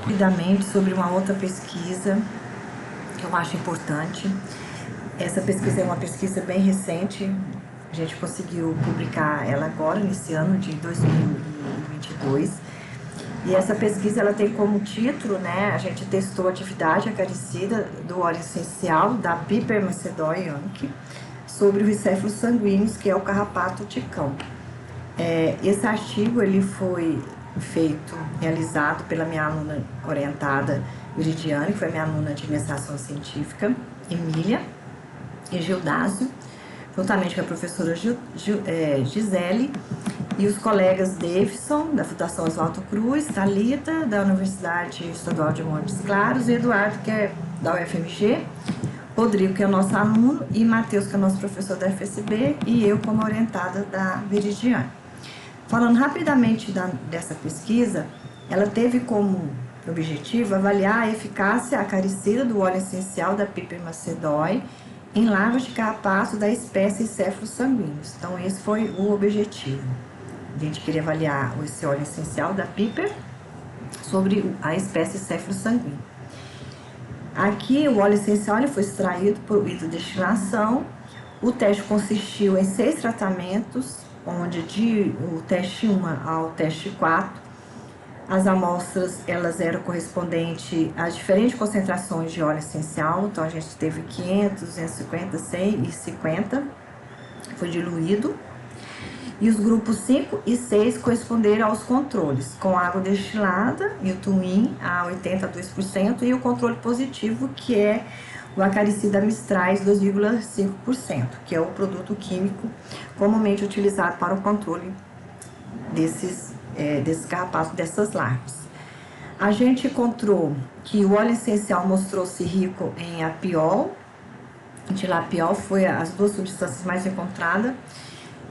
Rapidamente sobre uma outra pesquisa que eu acho importante. Essa pesquisa é uma pesquisa bem recente, a gente conseguiu publicar ela agora, nesse ano de 2022. E essa pesquisa ela tem como título, né, a gente testou a atividade acaricida do óleo essencial da Piper Macedoy Yankee sobre os ricéfalos sanguíneos, que é o carrapato ticão. Esse artigo ele foi realizado pela minha aluna orientada Viridiane, que foi minha aluna de iniciação científica, Emília e Gildásio, juntamente com a professora Gisele e os colegas Davidson, da Fundação Oswaldo Cruz, Thalita, da Universidade Estadual de Montes Claros, e Eduardo, que é da UFMG, Rodrigo, que é o nosso aluno, e Matheus, que é o nosso professor da FSB, e eu como orientada da Viridiane. Falando rapidamente dessa pesquisa, ela teve como objetivo avaliar a eficácia acaricida do óleo essencial da Piper Macedoy em larvas de carrapato da espécie céfalos sanguíneos. Então, esse foi o objetivo. A gente queria avaliar esse óleo essencial da Piper sobre a espécie céfalos sanguíneo. Aqui, o óleo essencial foi extraído por hidrodestilação. O teste consistiu em 6 tratamentos, onde o teste 1 ao teste 4, as amostras elas eram correspondentes a diferentes concentrações de óleo essencial. Então, a gente teve 500, 250, 100 e 50, foi diluído. E os grupos 5 e 6 corresponderam aos controles, com água destilada e o Twin a 82%, e o controle positivo, que é o acaricida Mistrais 2,5%, que é o produto químico comumente utilizado para o controle desses carrapatos, dessas larvas. A gente encontrou que o óleo essencial mostrou-se rico em apiol, tilapiol, foi as 2 substâncias mais encontradas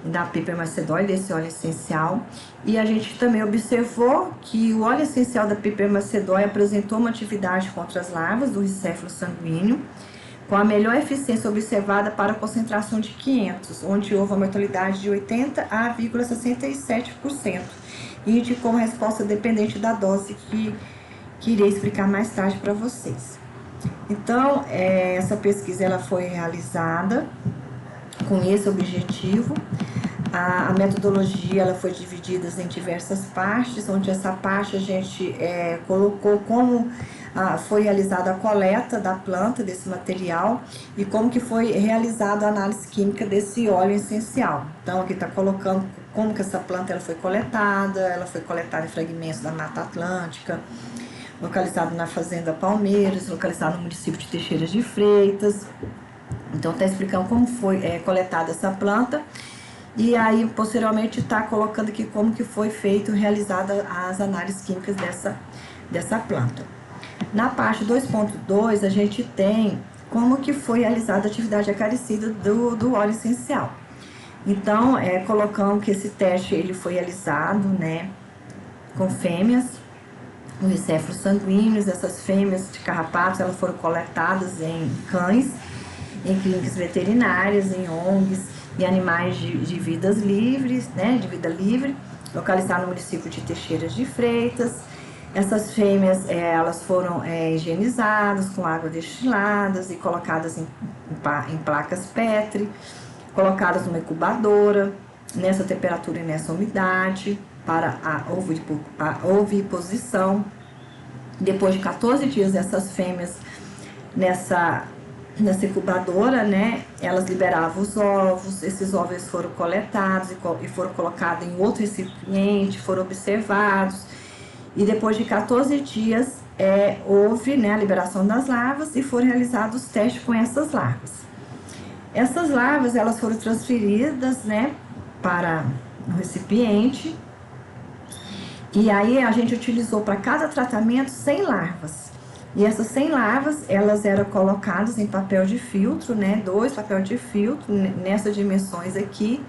da Piper Macedoy, desse óleo essencial. E a gente também observou que o óleo essencial da Piper Macedoy apresentou uma atividade contra as larvas do ricéfalo sanguíneo, com a melhor eficiência observada para a concentração de 500, onde houve uma mortalidade de 80 a 0,67%, e indicou uma resposta dependente da dose que irei explicar mais tarde para vocês. Então, essa pesquisa ela foi realizada com esse objetivo. A metodologia ela foi dividida em diversas partes, onde essa parte a gente colocou como foi realizada a coleta da planta, desse material, e como que foi realizada a análise química desse óleo essencial. Então, aqui está colocando como que essa planta ela foi coletada em fragmentos da Mata Atlântica, localizado na Fazenda Palmeiras, localizado no município de Teixeira de Freitas. Então, está explicando como foi coletada essa planta. E aí, posteriormente, está colocando aqui como que foi realizada as análises químicas dessa planta. Na parte 2.2, a gente tem como que foi realizada a atividade acaricida do óleo essencial. Então, colocando que esse teste ele foi realizado, né, com fêmeas, com ricéfalos sanguíneos. Essas fêmeas de carrapatos, elas foram coletadas em cães, em clínicas veterinárias, em ONGs, e animais de vidas livres, né, de vida livre, localizado no município de Teixeira de Freitas. Essas fêmeas, elas foram higienizadas com água destiladas e colocadas em placas Petri, colocadas numa incubadora, nessa temperatura e nessa umidade, para a oviposição. Depois de 14 dias, essas fêmeas nessa incubadora, né, elas liberavam os ovos. Esses ovos foram coletados e foram colocados em outro recipiente, foram observados, e depois de 14 dias houve, né, a liberação das larvas e foram realizados os testes com essas larvas. Essas larvas elas foram transferidas, né, para o recipiente, e aí a gente utilizou para cada tratamento 100 larvas. E essas 100 larvas, elas eram colocadas em papel de filtro, né? 2 papéis de filtro, nessas dimensões aqui.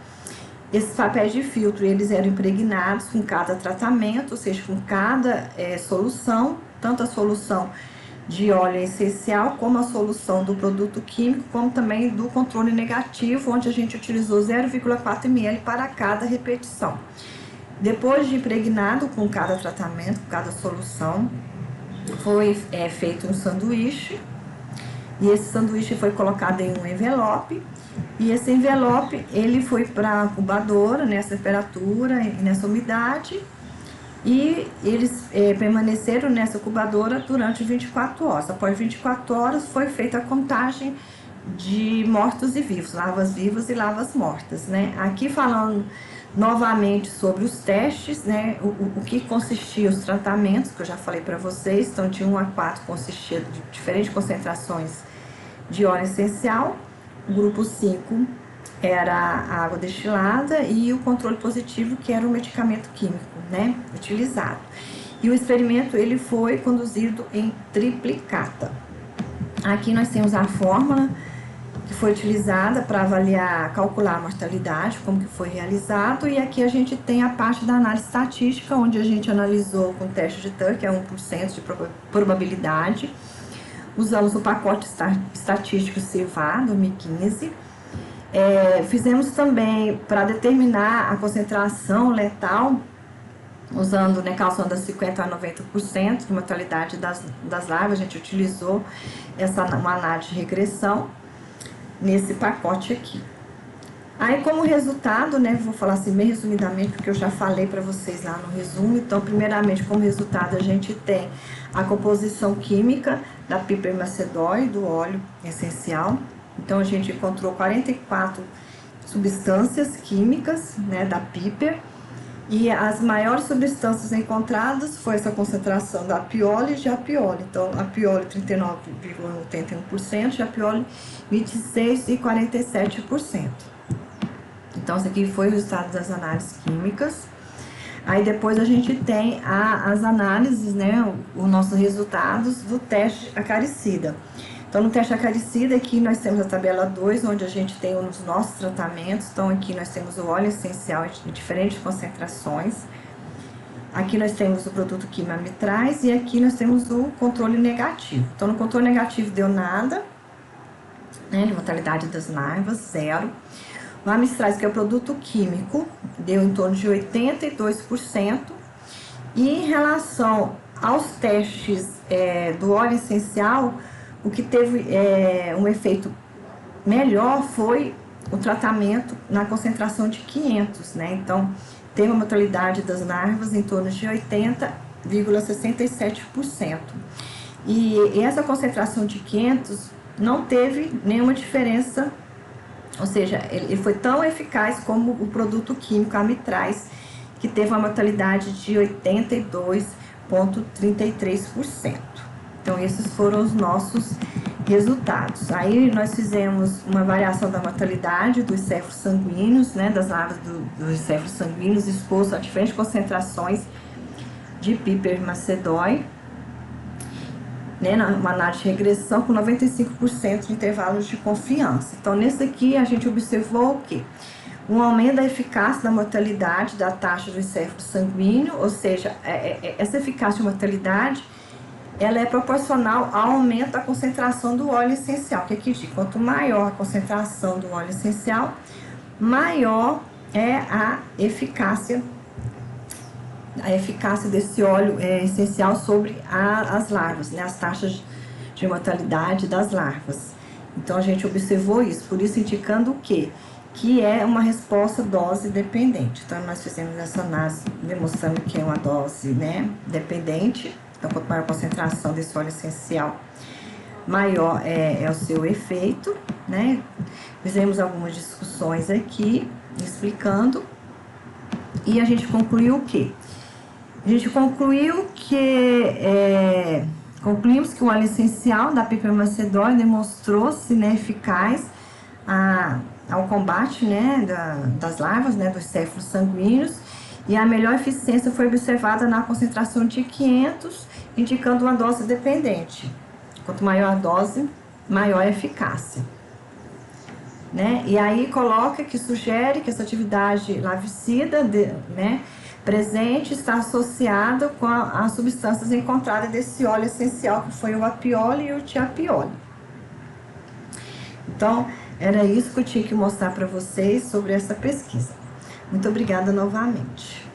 Esses papéis de filtro, eles eram impregnados com cada tratamento, ou seja, com cada solução, tanto a solução de óleo essencial, como a solução do produto químico, como também do controle negativo, onde a gente utilizou 0,4 ml para cada repetição. Depois de impregnado com cada tratamento, com cada solução, foi feito um sanduíche, e esse sanduíche foi colocado em um envelope, e esse envelope ele foi para a incubadora nessa temperatura e nessa umidade, e eles permaneceram nessa incubadora durante 24 horas. Após 24 horas foi feita a contagem de mortos e vivos, larvas vivas e larvas mortas, né? Aqui falando novamente sobre os testes, né? O que consistia os tratamentos, que eu já falei para vocês. Então, de 1 a 4 consistia de diferentes concentrações de óleo essencial. O grupo 5 era a água destilada, e o controle positivo, que era o medicamento químico, né, utilizado. E o experimento ele foi conduzido em triplicata. Aqui nós temos a fórmula que foi utilizada para avaliar, calcular a mortalidade, como que foi realizado, e aqui a gente tem a parte da análise estatística, onde a gente analisou com teste de Turing, que é 1% de probabilidade. Usamos o pacote estatístico CIVA 2015. Fizemos também para determinar a concentração letal, usando, né, calçando a 50% a 90% de mortalidade das larvas. A gente utilizou uma análise de regressão nesse pacote aqui. Aí, como resultado, né, vou falar assim bem resumidamente, porque eu já falei para vocês lá no resumo. Então, primeiramente, como resultado, a gente tem a composição química da Piper macedói, do óleo essencial. Então, a gente encontrou 44 substâncias químicas, né, da Piper, e as maiores substâncias encontradas foi essa concentração da apiole e japiole. Então, apiole 39,81%, japiole 26,47%. Então, isso aqui foi o resultado das análises químicas. Aí depois a gente tem as análises, né, os nossos resultados do teste acaricida. Então, no teste acaricida, aqui nós temos a tabela 2, onde a gente tem os nossos tratamentos. Então, aqui nós temos o óleo essencial em diferentes concentrações. Aqui nós temos o produto químico amitraz, e aqui nós temos o controle negativo. Então, no controle negativo deu nada, né, de mortalidade das larvas, 0. O amitraz, que é o produto químico, deu em torno de 82%. E em relação aos testes do óleo essencial, o que teve um efeito melhor foi o tratamento na concentração de 500, né? Então, teve uma mortalidade das larvas em torno de 80,67%. E essa concentração de 500 não teve nenhuma diferença, ou seja, ele foi tão eficaz como o produto químico amitraz, que teve uma mortalidade de 82,33%. Então, esses foram os nossos resultados. Aí, nós fizemos uma variação da mortalidade dos céfalos sanguíneos, né, das larvas dos céfalos sanguíneos expostos a diferentes concentrações de Piper macedói, né, uma análise de regressão com 95% de intervalos de confiança. Então, nesse aqui, a gente observou o quê? Um aumento da eficácia da mortalidade da taxa do encéfalo sanguíneo, ou seja, essa eficácia de mortalidade, ela é proporcional ao aumento da concentração do óleo essencial, que aqui diz, quanto maior a concentração do óleo essencial, maior é a eficácia desse óleo essencial sobre as larvas, né, as taxas de mortalidade das larvas. Então, a gente observou isso, por isso indicando o quê? Que é uma resposta dose dependente. Então, nós fizemos essa análise demonstrando que é uma dose, né, dependente. Então, quanto maior a concentração desse óleo essencial, maior é o seu efeito, né? Fizemos algumas discussões aqui, explicando. E a gente concluiu o quê? A gente concluiu que concluímos que o óleo essencial da Piper macedói demonstrou-se, né, eficaz ao combate, né, das larvas, né, dos céfalos sanguíneos, e a melhor eficiência foi observada na concentração de 500, indicando uma dose dependente. Quanto maior a dose, maior a eficácia, né? E aí coloca que sugere que essa atividade larvicida, né, presente está associada com as substâncias encontradas desse óleo essencial, que foi o apiole e o tiapiole. Então, era isso que eu tinha que mostrar para vocês sobre essa pesquisa. Muito obrigada novamente.